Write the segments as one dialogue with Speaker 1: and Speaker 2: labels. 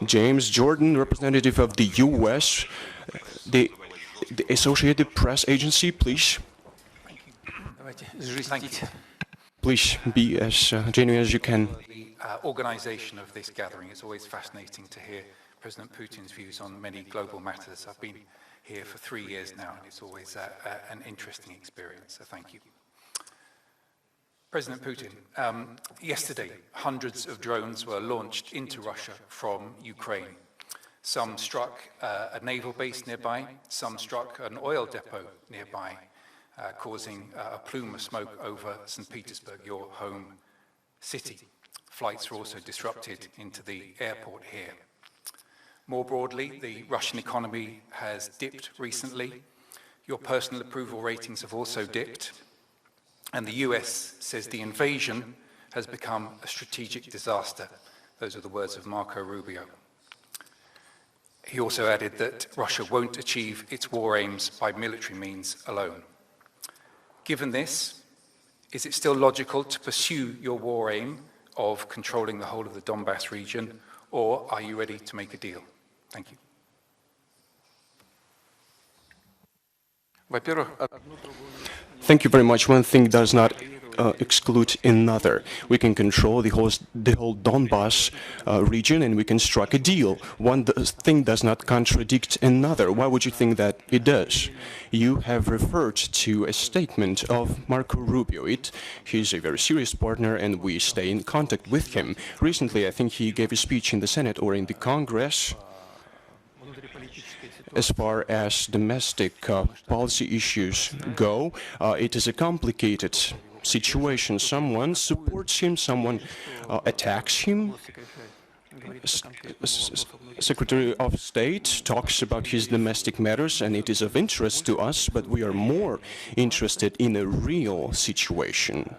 Speaker 1: James Jordan, representative of the U.S., the Associated Press Agency, please. Please be as genuine as you can.
Speaker 2: The organization of this gathering, it's always fascinating to hear President Putin's views on many global matters. I've been here for 3 years now, and it's always an interesting experience, so thank you. President Putin, yesterday, hundreds of drones were launched into Russia from Ukraine. Some struck a naval base nearby, some struck an oil depot nearby, causing a plume of smoke over St. Petersburg, your home city. Flights were also disrupted into the airport here. More broadly, the Russian economy has dipped recently. Your personal approval ratings have also dipped. And the US says the invasion has become a strategic disaster. Those are the words of Marco Rubio. He also added that Russia won't achieve its war aims by military means alone. Given this, is it still logical to pursue your war aim of controlling the whole of the Donbass region, or are you ready to make a deal? Thank you.
Speaker 1: Thank you very much. One thing does not exclude another. We can control the whole Donbass region, and we can strike a deal. One thing does not contradict another. Why would you think that it does? You have referred to a statement of Marco Rubio. He's a very serious partner, and we stay in contact with him. Recently, I think he gave a speech in the Senate or in the Congress. As far as domestic policy issues go, it is a complicated situation. Someone supports him, someone attacks him. Secretary of State talks about his domestic matters, and it is of interest to us, but we are more interested in a real situation.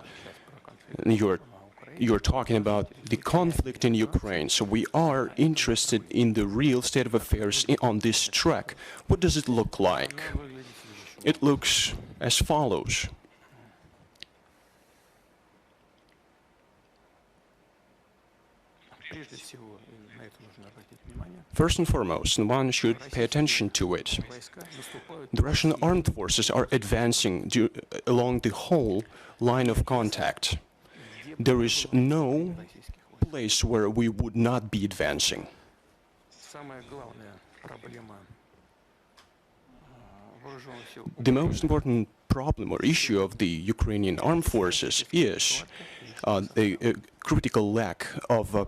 Speaker 1: You're talking about the conflict in Ukraine, so we are interested in the real state of affairs on this track. What does it look like? It looks as follows. First and foremost, one should pay attention to it. The Russian armed forces are advancing along the whole line of contact. There is no place where we would not be advancing. The most important problem or issue of the Ukrainian armed forces is the critical lack of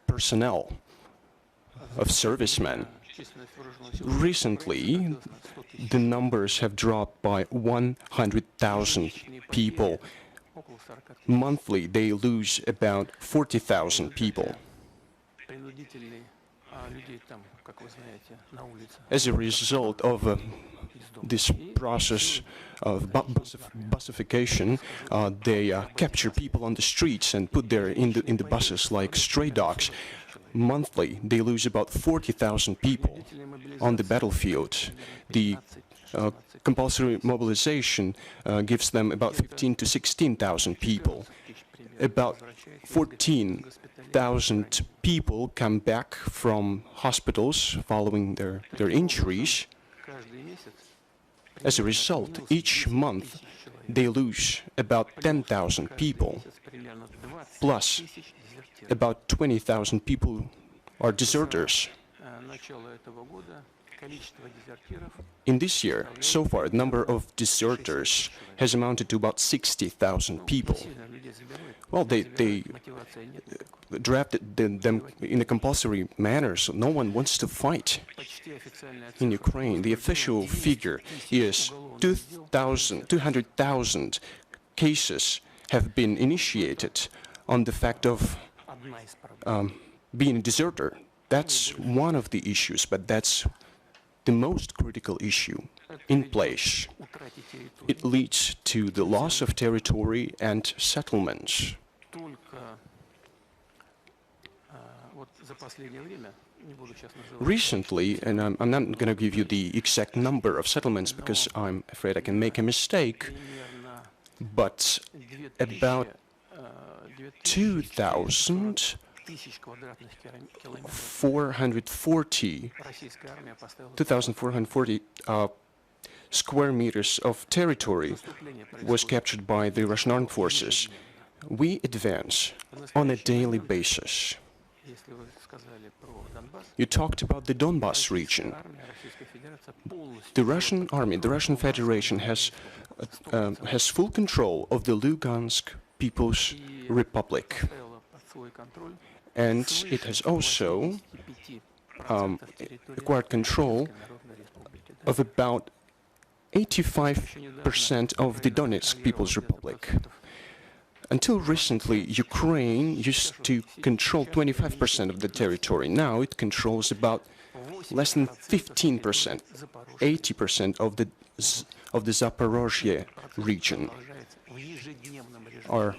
Speaker 1: personnel, of servicemen. Recently, the numbers have dropped by 100,000 people. Monthly, they lose about 40,000 people. As a result of this process of busification, they capture people on the streets and put them in the buses like stray dogs. Monthly, they lose about 40,000 people on the battlefield. The compulsory mobilization gives them about 15 to 16,000 people. About 14,000 people come back from hospitals following their injuries. As a result, each month they lose about 10,000 people, plus about 20,000 people are deserters. In this year, so far, the number of deserters has amounted to about 60,000 people. Well, they drafted them in a compulsory manner, so no one wants to fight in Ukraine. The official figure is 200,000 cases have been initiated on the fact of being a deserter. That's one of the issues, but that's the most critical issue in place. It leads to the loss of territory and settlements. Recently, and I'm not going to give you the exact number of settlements because I'm afraid I can make a mistake, but about 2,000 2,440 square meters of territory was captured by the Russian armed forces. We advance on a daily basis. You talked about the Donbass region. The Russian army, the Russian Federation has full control of the Lugansk People's Republic. And it has also acquired control of about 85% of the Donetsk People's Republic. Until recently, Ukraine used to control 25% of the territory. Now it controls about less than 15%, 80% of the Zaporozhye region are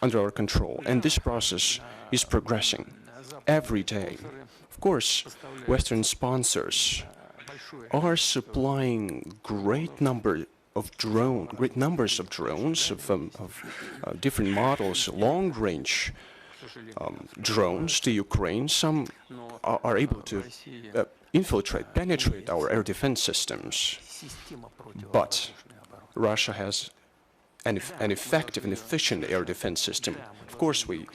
Speaker 1: under our control, and this process is progressing every day. Of course, Western sponsors are supplying great numbers of drones of different models, long-range drones to Ukraine. Some are able to penetrate our air defense systems. But Russia has an effective and efficient air defense system. Of course, we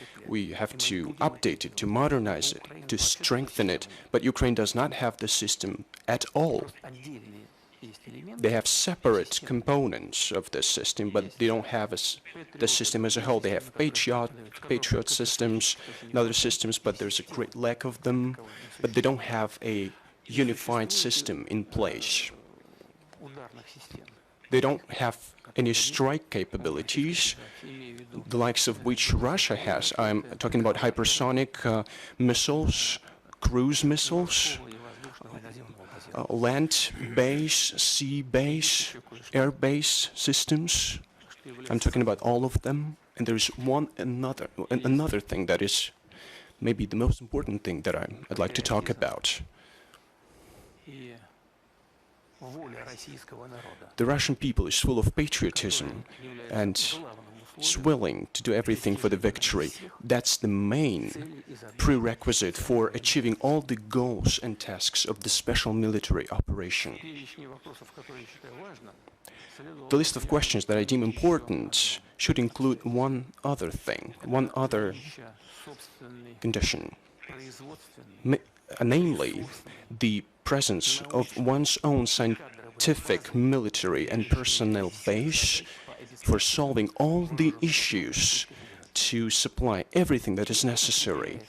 Speaker 1: have to update it, to modernize it, to strengthen it, but Ukraine does not have the system at all. They have separate components of this system, but they don't have the system as a whole. They have Patriot systems and other systems, but there's a great lack of them. But they don't have a unified system in place. They don't have any strike capabilities, the likes of which Russia has. I'm talking about hypersonic missiles, cruise missiles, land-based, sea-based, air-based systems. I'm talking about all of them. And there's another thing that is maybe the most important thing that I'd like to talk about. The Russian people is full of patriotism and is willing to do everything for the victory. That's the main prerequisite for achieving all the goals and tasks of the special military operation. The list of questions that I deem important should include one other thing, one other condition, namely the presence of one's own scientific, military and personnel base for solving all the issues to supply everything that is necessary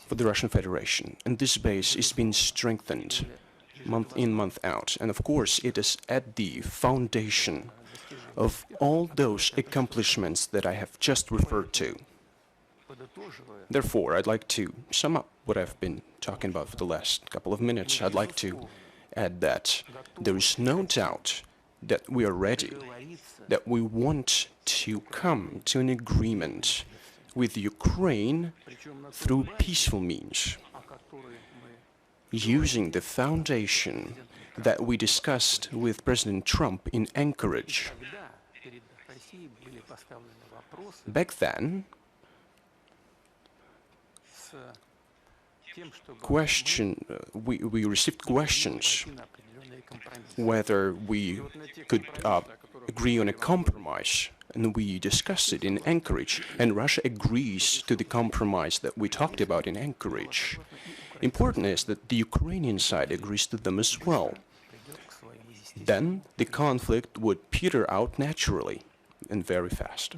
Speaker 1: for the Russian Federation. And this base is being strengthened month in, month out. And of course, it is at the foundation of all those accomplishments that I have just referred to. Therefore, I'd like to sum up what I've been talking about for the last couple of minutes. I'd like to add that there is no doubt that we are ready, that we want to come to an agreement with Ukraine through peaceful means, using the foundation that we discussed with President Trump in Anchorage. Back then, we received questions whether we could agree on a compromise, and we discussed it in Anchorage, and Russia agrees to the compromise that we talked about in Anchorage. Important is that the Ukrainian side agrees to them as well. Then the conflict would peter out naturally and very fast.